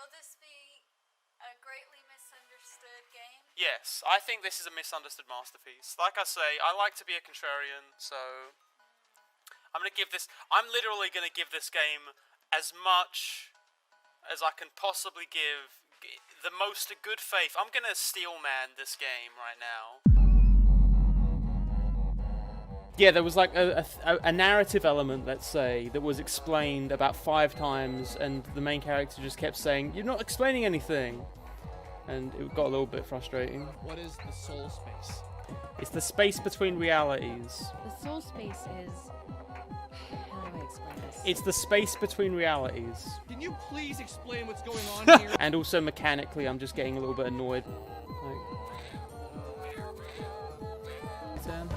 Will this be a greatly misunderstood game? Yes, I think this is a misunderstood masterpiece. Like I say, I like to be a contrarian, so I'm literally gonna give this game as much as I can possibly give, the most good faith. I'm gonna steel man this game right now. Yeah, there was like a narrative element, let's say, that was explained about 5 times, and the main character just kept saying, "You're not explaining anything," and it got a little bit frustrating. What is the soul space? It's the space between realities. The soul space is... How do I explain this? It's the space between realities. Can you please explain what's going on here? And also mechanically, I'm just getting a little bit annoyed. Like, 10.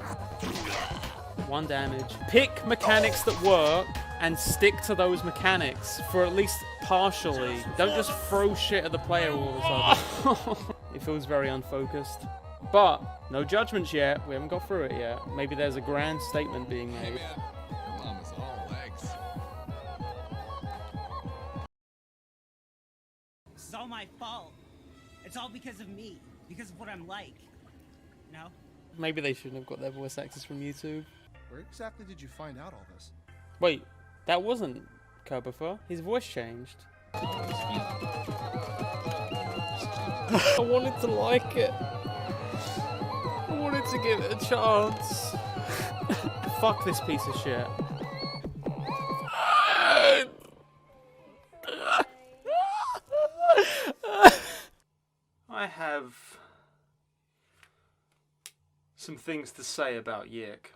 1 damage. Pick mechanics that work and stick to those mechanics for at least partially. Don't just throw shit at the player all of a sudden. It feels very unfocused. But no judgments yet. We haven't got through it yet. Maybe there's a grand statement being made. Hey man, your mom is all legs. This is all my fault. It's all because of me. Because of what I'm like. No? Maybe they shouldn't have got their voice actors from YouTube. Where exactly did you find out all this? Wait, that wasn't Kerbifer. His voice changed. I wanted to like it. I wanted to give it a chance. Fuck this piece of shit. I have some things to say about YIIK.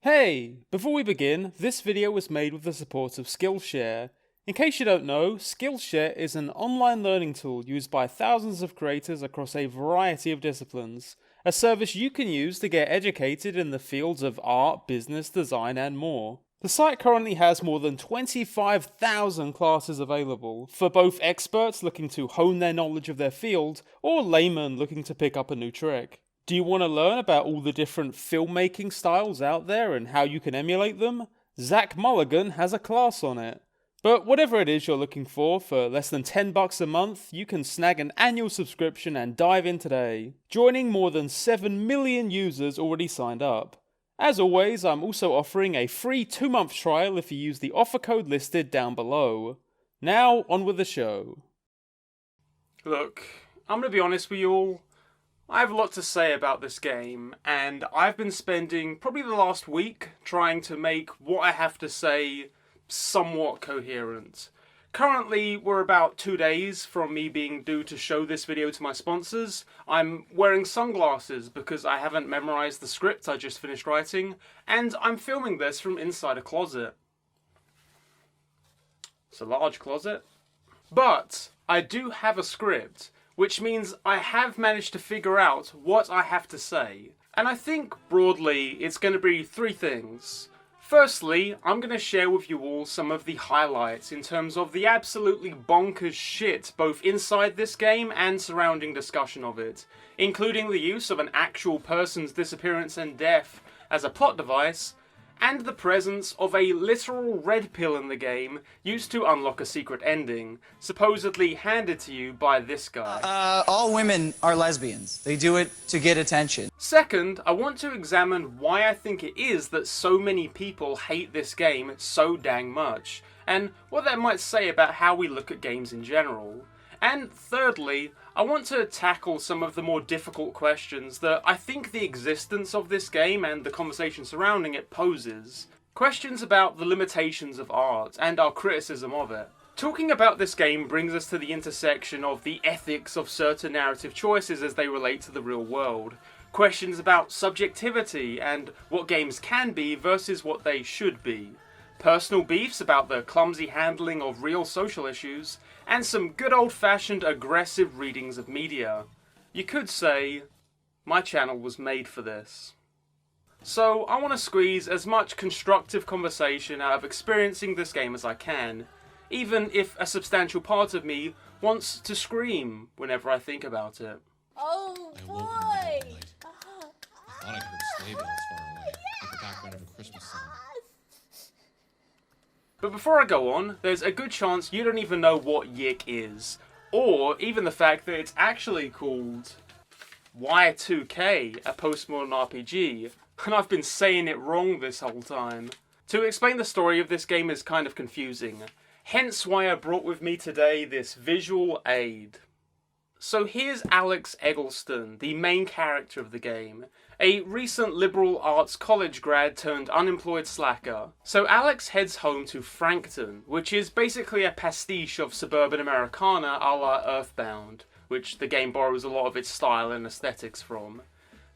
Hey! Before we begin, this video was made with the support of Skillshare. In case you don't know, Skillshare is an online learning tool used by thousands of creators across a variety of disciplines. A service you can use to get educated in the fields of art, business, design and more. The site currently has more than 25,000 classes available, for both experts looking to hone their knowledge of their field, or laymen looking to pick up a new trick. Do you want to learn about all the different filmmaking styles out there and how you can emulate them? Zach Mulligan has a class on it. But whatever it is you're looking for less than $10 a month, you can snag an annual subscription and dive in today, joining more than 7 million users already signed up. As always, I'm also offering a free 2-month trial if you use the offer code listed down below. Now, on with the show. Look, I'm gonna be honest with you all. I have a lot to say about this game, and I've been spending probably the last week trying to make what I have to say somewhat coherent. Currently, we're about 2 days from me being due to show this video to my sponsors. I'm wearing sunglasses because I haven't memorized the script I just finished writing, and I'm filming this from inside a closet. It's a large closet. But I do have a script, which means I have managed to figure out what I have to say. And I think, broadly, it's going to be 3 things. Firstly, I'm going to share with you all some of the highlights in terms of the absolutely bonkers shit both inside this game and surrounding discussion of it, including the use of an actual person's disappearance and death as a plot device, and the presence of a literal red pill in the game used to unlock a secret ending, supposedly handed to you by this guy. All women are lesbians. They do it to get attention. Second, I want to examine why I think it is that so many people hate this game so dang much, and what that might say about how we look at games in general. And thirdly, I want to tackle some of the more difficult questions that I think the existence of this game and the conversation surrounding it poses. Questions about the limitations of art and our criticism of it. Talking about this game brings us to the intersection of the ethics of certain narrative choices as they relate to the real world. Questions about subjectivity and what games can be versus what they should be. Personal beefs about the clumsy handling of real social issues, and some good old-fashioned aggressive readings of media. You could say, my channel was made for this. So I want to squeeze as much constructive conversation out of experiencing this game as I can, even if a substantial part of me wants to scream whenever I think about it. Oh boy! I thought I heard sleigh bells far away, like the background of a Christmas song. But before I go on, there's a good chance you don't even know what YIIK is, or even the fact that it's actually called YIIK, a postmodern RPG, and I've been saying it wrong this whole time. To explain the story of this game is kind of confusing, hence why I brought with me today this visual aid. So here's Alex Eggleston, the main character of the game, a recent liberal arts college grad turned unemployed slacker. So Alex heads home to Frankton, which is basically a pastiche of suburban Americana a la Earthbound, which the game borrows a lot of its style and aesthetics from.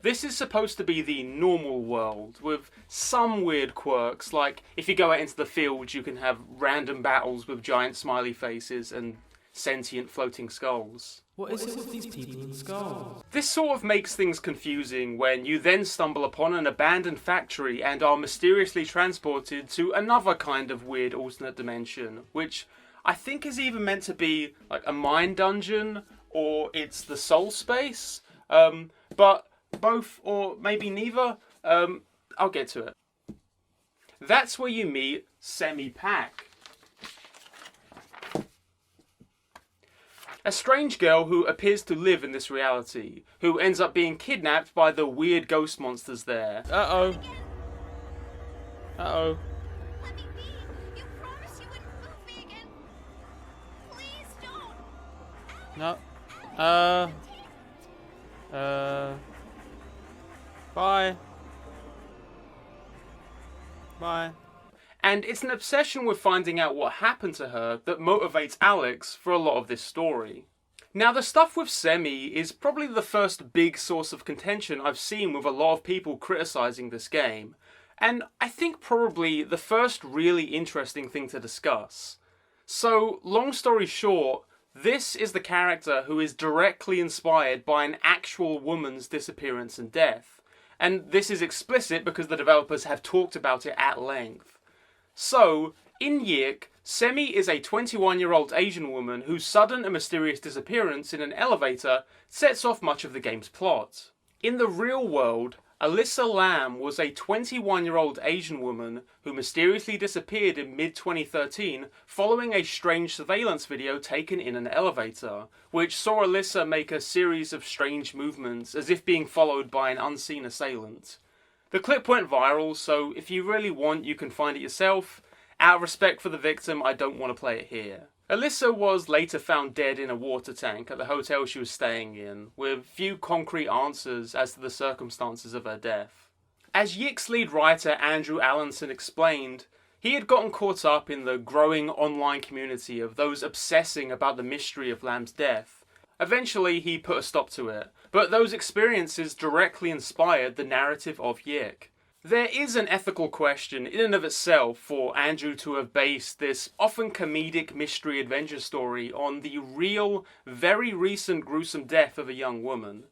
This is supposed to be the normal world, with some weird quirks, like if you go out into the fields you can have random battles with giant smiley faces and sentient floating skulls. What is it with these people in skulls? This sort of makes things confusing when you then stumble upon an abandoned factory and are mysteriously transported to another kind of weird alternate dimension, which I think is either meant to be like a mind dungeon or it's the soul space, but both or maybe neither. I'll get to it. That's where you meet Semi-Pack, a strange girl who appears to live in this reality, who ends up being kidnapped by the weird ghost monsters there. Uh-oh. Uh-oh. Let me be. You promised you wouldn't move me again. Please don't. No. Bye. Bye. And it's an obsession with finding out what happened to her that motivates Alex for a lot of this story. Now, the stuff with Semi is probably the first big source of contention I've seen with a lot of people criticising this game, and I think probably the first really interesting thing to discuss. So, long story short, this is the character who is directly inspired by an actual woman's disappearance and death, and this is explicit because the developers have talked about it at length. So, in YIIK, Semi is a 21-year-old Asian woman whose sudden and mysterious disappearance in an elevator sets off much of the game's plot. In the real world, Alyssa Lam was a 21-year-old Asian woman who mysteriously disappeared in mid-2013 following a strange surveillance video taken in an elevator, which saw Alyssa make a series of strange movements as if being followed by an unseen assailant. The clip went viral, so if you really want, you can find it yourself. Out of respect for the victim, I don't want to play it here. Alyssa was later found dead in a water tank at the hotel she was staying in, with few concrete answers as to the circumstances of her death. As YIIK's lead writer Andrew Allenson explained, he had gotten caught up in the growing online community of those obsessing about the mystery of Lam's death. Eventually, he put a stop to it, but those experiences directly inspired the narrative of YIIK. There is an ethical question in and of itself for Andrew to have based this often comedic mystery adventure story on the real, very recent gruesome death of a young woman.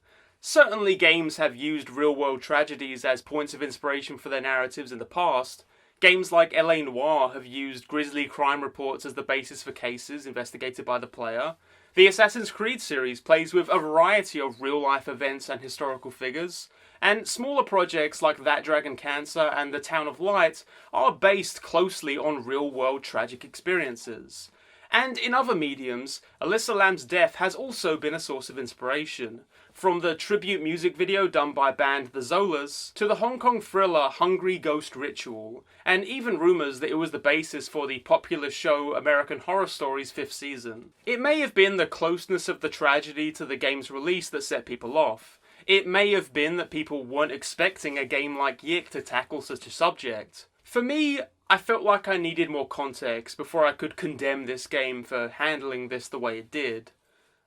Certainly games have used real-world tragedies as points of inspiration for their narratives in the past. Games like LA Noire have used grisly crime reports as the basis for cases investigated by the player. The Assassin's Creed series plays with a variety of real-life events and historical figures, and smaller projects like That Dragon Cancer and The Town of Light are based closely on real-world tragic experiences. And in other mediums, Alyssa Lam's death has also been a source of inspiration, from the tribute music video done by band The Zolas, to the Hong Kong thriller Hungry Ghost Ritual, and even rumours that it was the basis for the popular show American Horror Story's 5th season. It may have been the closeness of the tragedy to the game's release that set people off. It may have been that people weren't expecting a game like YIIK to tackle such a subject. For me, I felt like I needed more context before I could condemn this game for handling this the way it did.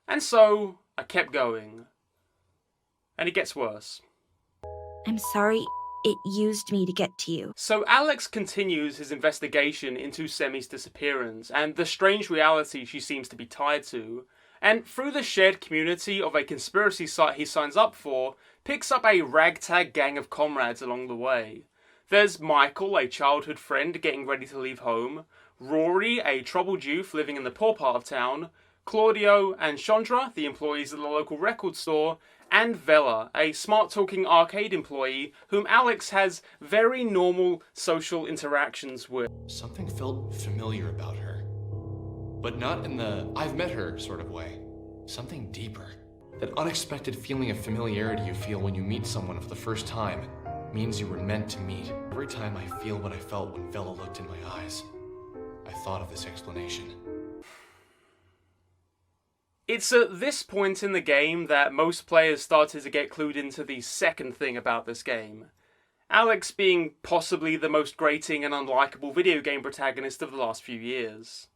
And so, I kept going. And it gets worse. I'm sorry it used me to get to you. So Alex continues his investigation into Semi's disappearance and the strange reality she seems to be tied to, and through the shared community of a conspiracy site he signs up for, picks up a ragtag gang of comrades along the way. There's Michael, a childhood friend getting ready to leave home, Rory, a troubled youth living in the poor part of town, Claudio and Chandra, the employees at the local record store, and Vela, a smart-talking arcade employee whom Alex has very normal social interactions with. Something felt familiar about her. But not in the I've met her sort of way. Something deeper. That unexpected feeling of familiarity you feel when you meet someone for the first time means you were meant to meet. Every time I feel what I felt when Vela looked in my eyes, I thought of this explanation. It's at this point in the game that most players started to get clued into the second thing about this game. Alex being possibly the most grating and unlikable video game protagonist of the last few years.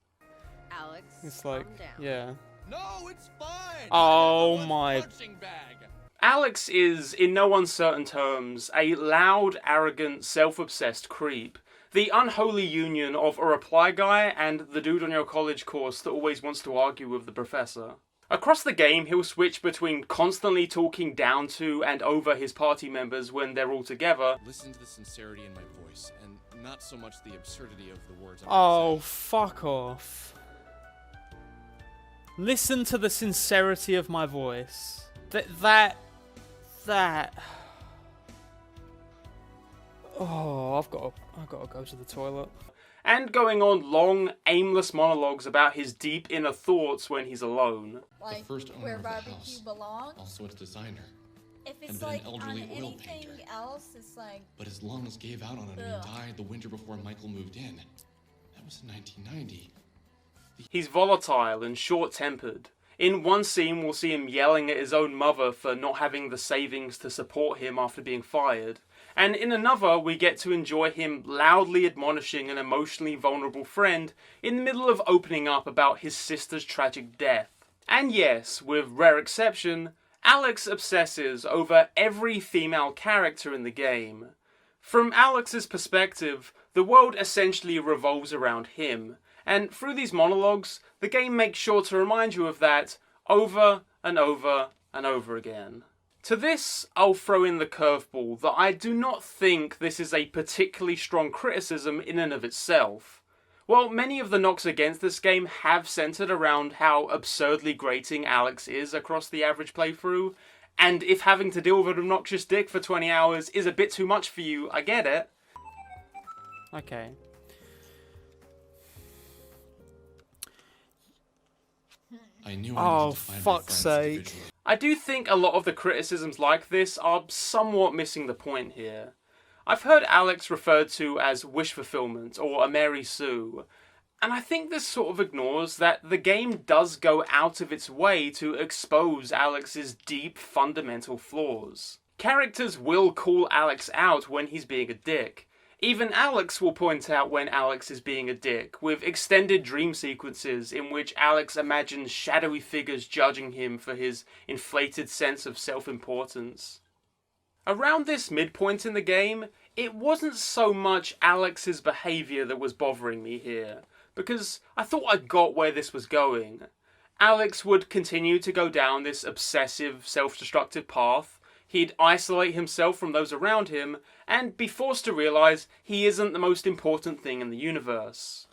Alex, It's like, calm down. yeah. No, it's fine! Oh I never was my- a punching bag. Alex is, in no uncertain terms, a loud, arrogant, self-obsessed creep. The unholy union of a reply guy and the dude on your college course that always wants to argue with the professor. Across the game, he'll switch between constantly talking down to and over his party members when they're all together. Listen to the sincerity in my voice, and not so much the absurdity of the words I'm Oh, saying. fuck off. Listen to the sincerity of my voice. That... Oh, I've got to go to the toilet. And going on long, aimless monologues about his deep inner thoughts when he's alone. Like first owner where of the barbecue house. belongs. Also its designer. If and it's been an like on elderly oil anything painter. else, it's like But his lungs gave out on him and Ugh. he died the winter before Michael moved in. That was in 1990. He's volatile and short-tempered. In one scene, we'll see him yelling at his own mother for not having the savings to support him after being fired. And in another, we get to enjoy him loudly admonishing an emotionally vulnerable friend in the middle of opening up about his sister's tragic death. And yes, with rare exception, Alex obsesses over every female character in the game. From Alex's perspective, the world essentially revolves around him, and through these monologues, the game makes sure to remind you of that over and over and over again. To this, I'll throw in the curveball that I do not think this is a particularly strong criticism in and of itself. While many of the knocks against this game have centered around how absurdly grating Alex is across the average playthrough, and if having to deal with an obnoxious dick for 20 hours is a bit too much for you, I get it. Okay. I knew Oh, I needed to find my fuck's friends sake. individually. I do think a lot of the criticisms like this are somewhat missing the point here. I've heard Alex referred to as wish fulfillment or a Mary Sue, and I think this sort of ignores that the game does go out of its way to expose Alex's deep fundamental flaws. Characters will call Alex out when he's being a dick. Even Alex will point out when Alex is being a dick, with extended dream sequences in which Alex imagines shadowy figures judging him for his inflated sense of self-importance. Around this midpoint in the game, it wasn't so much Alex's behaviour that was bothering me here, because I thought I got where this was going. Alex would continue to go down this obsessive, self-destructive path. He'd isolate himself from those around him, and be forced to realise he isn't the most important thing in the universe.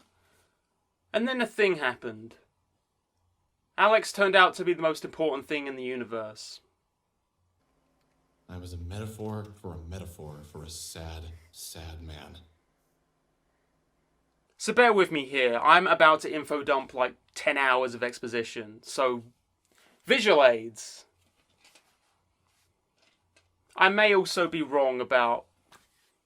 And then a thing happened. Alex turned out to be the most important thing in the universe. I was a metaphor for a sad, sad man. So bear with me here, I'm about to info dump like 10 hours of exposition, so visual aids. I may also be wrong about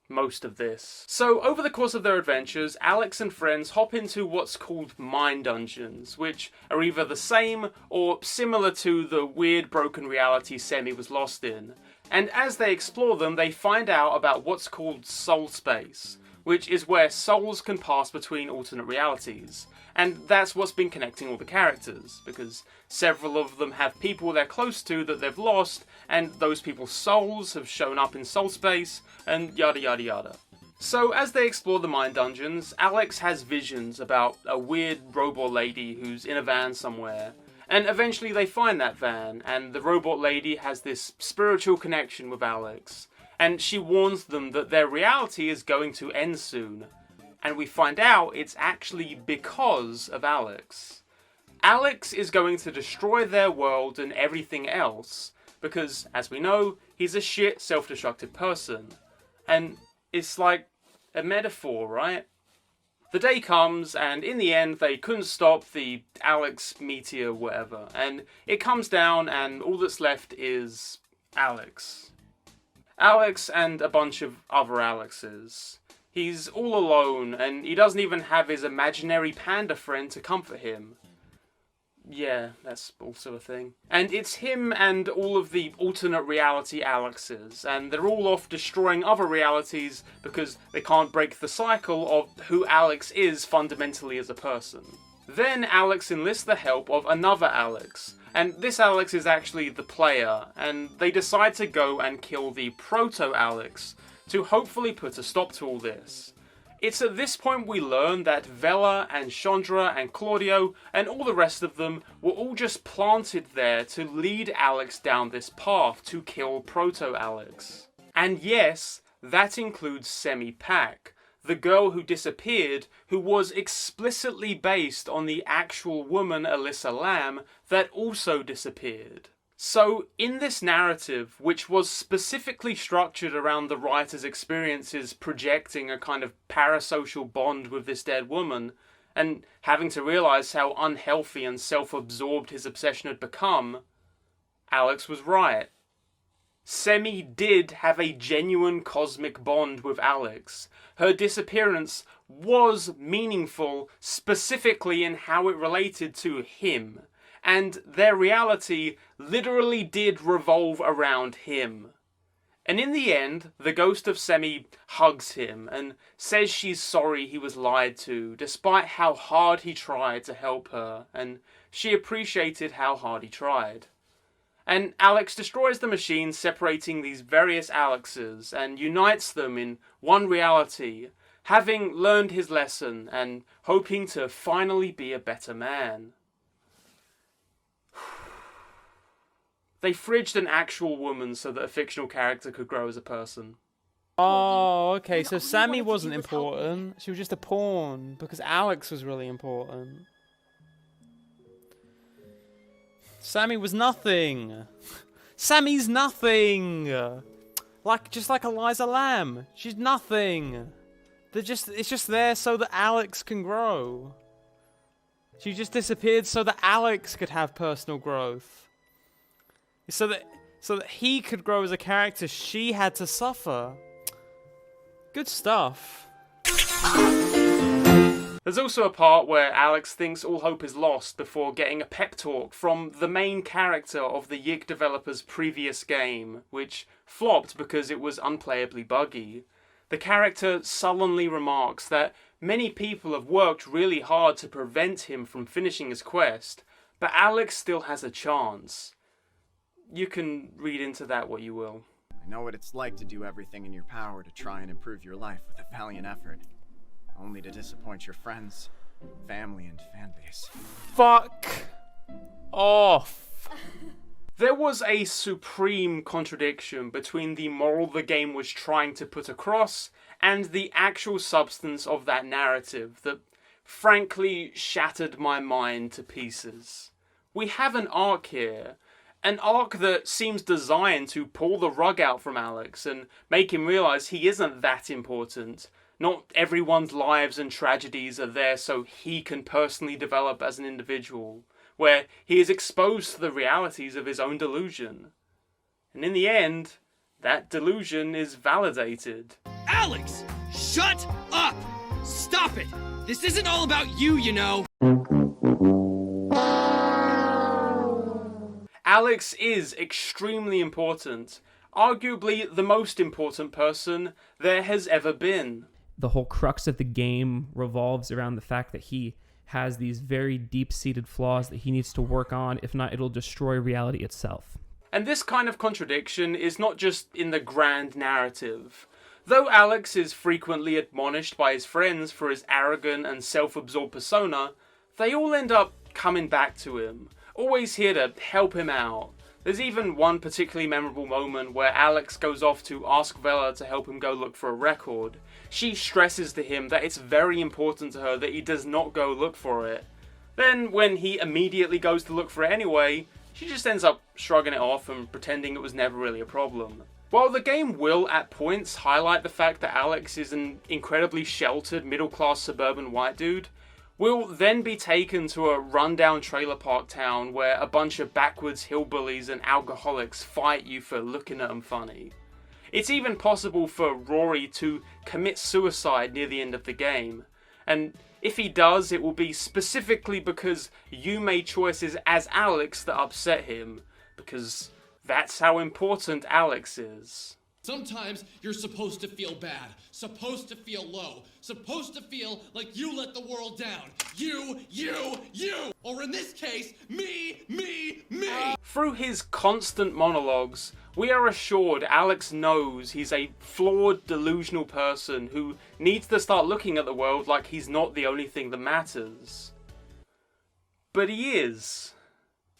most of this. So, over the course of their adventures, Alex and friends hop into what's called mind dungeons, which are either the same or similar to the weird broken reality Semi was lost in. And as they explore them, they find out about what's called soul space, which is where souls can pass between alternate realities. And that's what's been connecting all the characters, because several of them have people they're close to that they've lost, and those people's souls have shown up in soul space, and yada yada yada. So as they explore the mind dungeons, Alex has visions about a weird robot lady who's in a van somewhere, and eventually they find that van, and the robot lady has this spiritual connection with Alex, and she warns them that their reality is going to end soon. And we find out it's actually because of Alex. Alex is going to destroy their world and everything else because, as we know, he's a shit, self-destructive person. And it's like a metaphor, right? The day comes, and in the end, they couldn't stop the Alex meteor, whatever, and it comes down, and all that's left is Alex. Alex and a bunch of other Alexes. He's all alone, and he doesn't even have his imaginary panda friend to comfort him. Yeah, that's also a thing. And it's him and all of the alternate reality Alexes, and they're all off destroying other realities because they can't break the cycle of who Alex is fundamentally as a person. Then Alex enlists the help of another Alex, and this Alex is actually the player, and they decide to go and kill the proto-Alex to hopefully put a stop to all this. It's at this point we learn that Vela and Chandra and Claudio and all the rest of them were all just planted there to lead Alex down this path to kill Proto-Alex. And yes, that includes Semi-Pack, the girl who disappeared, who was explicitly based on the actual woman Alyssa Lamb that also disappeared. So, in this narrative, which was specifically structured around the writer's experiences projecting a kind of parasocial bond with this dead woman, and having to realise how unhealthy and self-absorbed his obsession had become, Alex was right. Semi did have a genuine cosmic bond with Alex. Her disappearance was meaningful specifically in how it related to him. And their reality literally did revolve around him. And in the end, the ghost of Semi hugs him and says she's sorry he was lied to, despite how hard he tried to help her, and she appreciated how hard he tried. And Alex destroys the machine separating these various Alexes and unites them in one reality, having learned his lesson and hoping to finally be a better man. They fridged an actual woman so that a fictional character could grow as a person. Oh, okay, so Sammy wasn't important. She was just a pawn, because Alex was really important. Sammy was nothing. Sammy's nothing. Just like Eliza Lamb. She's nothing. It's just there so that Alex can grow. She just disappeared so that Alex could have personal growth. So that he could grow as a character, she had to suffer. Good stuff. There's also a part where Alex thinks all hope is lost before getting a pep talk from the main character of the YIIK developer's previous game, which flopped because it was unplayably buggy. The character sullenly remarks that many people have worked really hard to prevent him from finishing his quest, but Alex still has a chance. You can read into that what you will. I know what it's like to do everything in your power to try and improve your life with a valiant effort, only to disappoint your friends, family, and fanbase. Fuck off. There was a supreme contradiction between the moral the game was trying to put across and the actual substance of that narrative that frankly shattered my mind to pieces. We have an arc here. An arc that seems designed to pull the rug out from Alex and make him realise he isn't that important. Not everyone's lives and tragedies are there so he can personally develop as an individual, where he is exposed to the realities of his own delusion. And in the end, that delusion is validated. Alex! Shut up! Stop it! This isn't all about you, you know! Alex is extremely important, arguably the most important person there has ever been. The whole crux of the game revolves around the fact that he has these very deep-seated flaws that he needs to work on. If not, it'll destroy reality itself. And this kind of contradiction is not just in the grand narrative. Though Alex is frequently admonished by his friends for his arrogant and self-absorbed persona, they all end up coming back to him, always here to help him out. There's even one particularly memorable moment where Alex goes off to ask Vela to help him go look for a record. She stresses to him that it's very important to her that he does not go look for it. Then, when he immediately goes to look for it anyway, she just ends up shrugging it off and pretending it was never really a problem. While the game will at points highlight the fact that Alex is an incredibly sheltered middle-class suburban white dude, we'll then be taken to a rundown trailer park town where a bunch of backwards hillbillies and alcoholics fight you for looking at them funny. It's even possible for Rory to commit suicide near the end of the game, and if he does, it will be specifically because you made choices as Alex that upset him, because that's how important Alex is. Sometimes you're supposed to feel bad, supposed to feel low, supposed to feel like you let the world down. You! Or in this case, me! Through his constant monologues, we are assured Alex knows he's a flawed, delusional person who needs to start looking at the world like he's not the only thing that matters. But he is.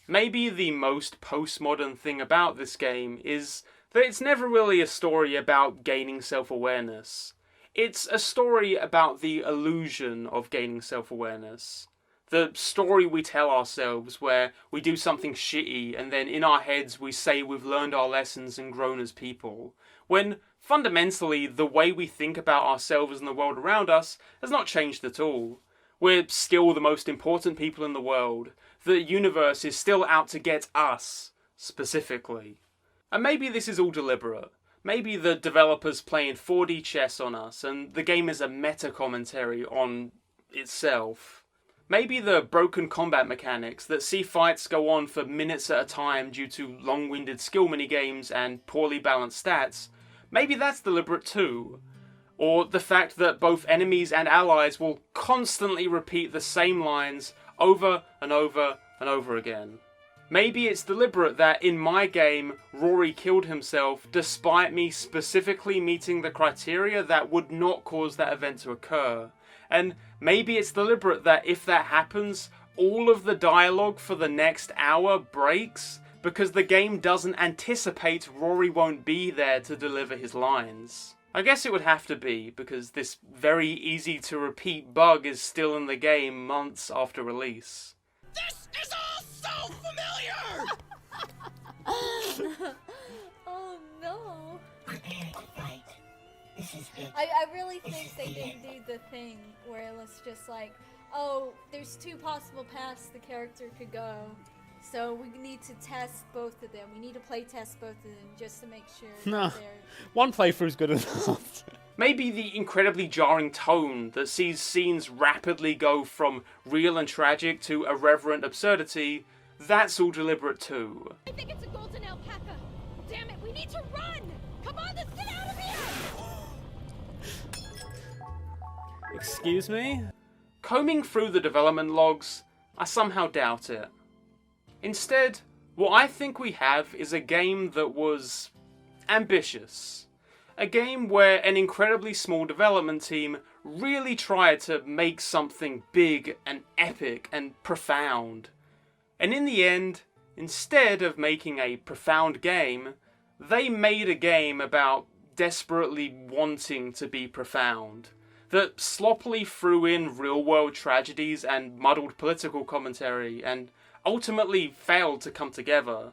Maybe the most postmodern thing about this game is that it's never really a story about gaining self-awareness. It's a story about the illusion of gaining self-awareness. The story we tell ourselves where we do something shitty and then in our heads we say we've learned our lessons and grown as people, when fundamentally the way we think about ourselves and the world around us has not changed at all. We're still the most important people in the world. The universe is still out to get us, specifically. And maybe this is all deliberate. Maybe the developers playing 4D chess on us and the game is a meta-commentary on itself. Maybe the broken combat mechanics that see fights go on for minutes at a time due to long-winded skill minigames and poorly balanced stats, maybe that's deliberate too. Or the fact that both enemies and allies will constantly repeat the same lines over and over and over again. Maybe it's deliberate that in my game, Rory killed himself despite me specifically meeting the criteria that would not cause that event to occur. And maybe it's deliberate that if that happens, all of the dialogue for the next hour breaks because the game doesn't anticipate Rory won't be there to deliver his lines. I guess it would have to be, because this very easy to repeat bug is still in the game months after release. This is all so familiar! Oh no. Prepare to fight. This is it. I really think they didn't do the thing where it was just like, oh, there's two possible paths the character could go, so we need to test both of them. We need to play test both of them just to make sure No, that they're... one playthrough's good enough. Maybe the incredibly jarring tone that sees scenes rapidly go from real and tragic to irreverent absurdity, that's all deliberate too. I think it's a golden alpaca. Damn it, we need to run! Come on, let's get out of here! Excuse me? Combing through the development logs, I somehow doubt it. Instead, what I think we have is a game that was ambitious. A game where an incredibly small development team really tried to make something big and epic and profound. And in the end, instead of making a profound game, they made a game about desperately wanting to be profound, that sloppily threw in real-world tragedies and muddled political commentary, and ultimately failed to come together.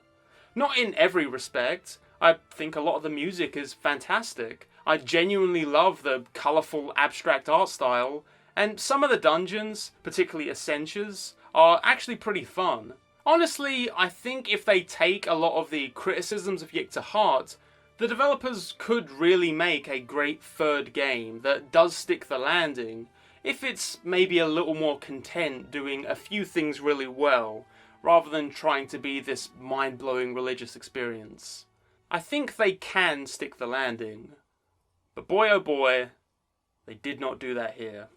Not in every respect. I think a lot of the music is fantastic. I genuinely love the colourful abstract art style, and some of the dungeons, particularly Essentias, are actually pretty fun. Honestly, I think if they take a lot of the criticisms of YIIK to heart, the developers could really make a great third game that does stick the landing, if it's maybe a little more content doing a few things really well, rather than trying to be this mind-blowing religious experience. I think they can stick the landing, but boy oh boy, they did not do that here.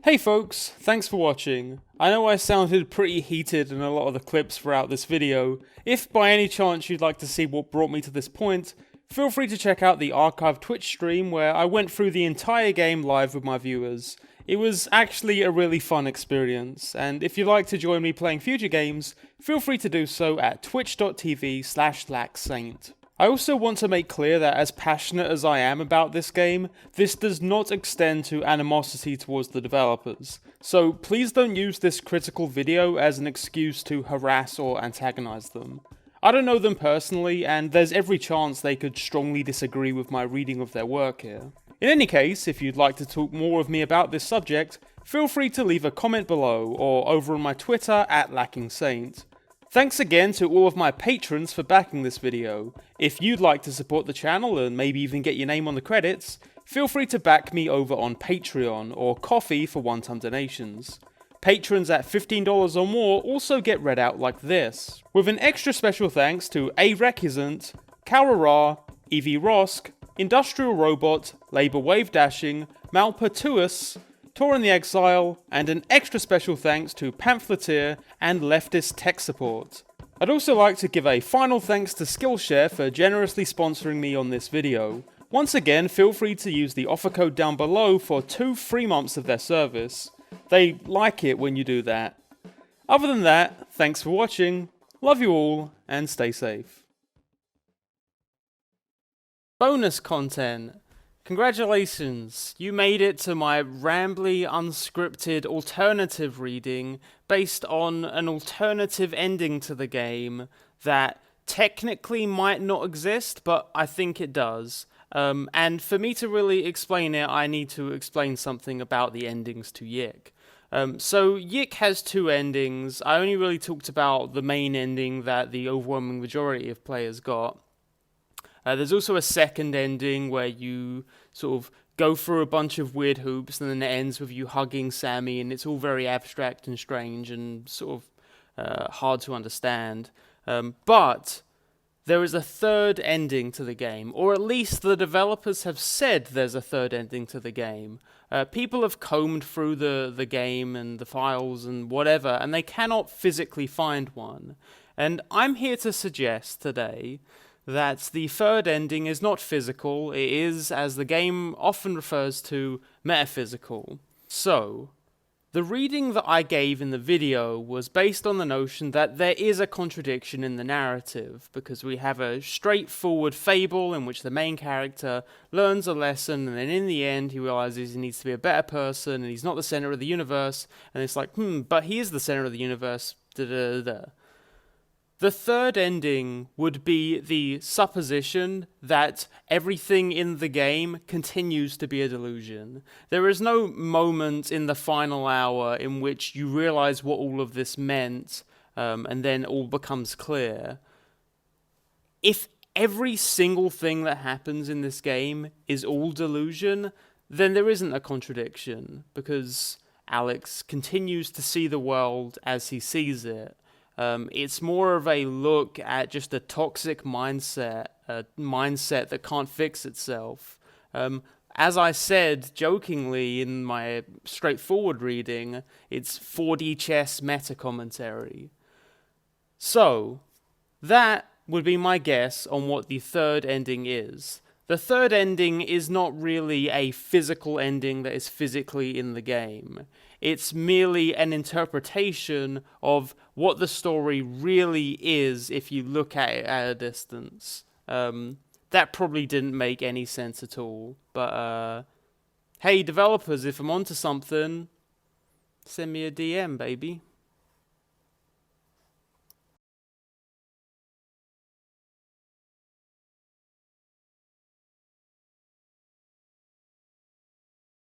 Hey folks, thanks for watching. I know I sounded pretty heated in a lot of the clips throughout this video. If by any chance you'd like to see what brought me to this point, feel free to check out the archived Twitch stream where I went through the entire game live with my viewers. It was actually a really fun experience, and if you'd like to join me playing future games, feel free to do so at twitch.tv/lacksaint. I also want to make clear that as passionate as I am about this game, this does not extend to animosity towards the developers. So please don't use this critical video as an excuse to harass or antagonize them. I don't know them personally, and there's every chance they could strongly disagree with my reading of their work here. In any case, if you'd like to talk more with me about this subject, feel free to leave a comment below or over on my Twitter @LackingSaint. Thanks again to all of my patrons for backing this video. If you'd like to support the channel and maybe even get your name on the credits, feel free to back me over on Patreon or Ko-fi for one-time donations. Patrons at $15 or more also get read out like this, with an extra special thanks to A. Requisant, Kaurara, Evie Rosk, Industrial Robot, Labour Wave Dashing, Malpertuous, Torin the Exile, and an extra special thanks to Pamphleteer and Leftist Tech Support. I'd also like to give a final thanks to Skillshare for generously sponsoring me on this video. Once again, feel free to use the offer code down below for 2 free months of their service. They like it when you do that. Other than that, thanks for watching, love you all, and stay safe. Bonus content. Congratulations, you made it to my rambly, unscripted alternative reading based on an alternative ending to the game that technically might not exist, but I think it does. And for me to really explain it, I need to explain something about the endings to YIIK. So YIIK has 2 endings. I only really talked about the main ending that the overwhelming majority of players got. There's also a second ending where you sort of go through a bunch of weird hoops and then it ends with you hugging Sammy, and it's all very abstract and strange and sort of hard to understand. But there is a third ending to the game, or at least the developers have said there's a third ending to the game. People have combed through the game and the files and whatever, and they cannot physically find one. And I'm here to suggest today that the third ending is not physical, it is, as the game often refers to, metaphysical. So, the reading that I gave in the video was based on the notion that there is a contradiction in the narrative, because we have a straightforward fable in which the main character learns a lesson, and then in the end he realizes he needs to be a better person, and he's not the center of the universe, and it's like, but he is the center of the universe, da-da-da-da. The third ending would be the supposition that everything in the game continues to be a delusion. There is no moment in the final hour in which you realize what all of this meant, and then all becomes clear. If every single thing that happens in this game is all delusion, then there isn't a contradiction, because Alex continues to see the world as he sees it. It's more of a look at just a toxic mindset, a mindset that can't fix itself. As I said jokingly in my straightforward reading, it's 4D chess meta commentary. So, that would be my guess on what the third ending is. The third ending is not really a physical ending that is physically in the game. It's merely an interpretation of what the story really is if you look at it at a distance. That probably didn't make any sense at all. But, hey developers, if I'm onto something, send me a DM, baby.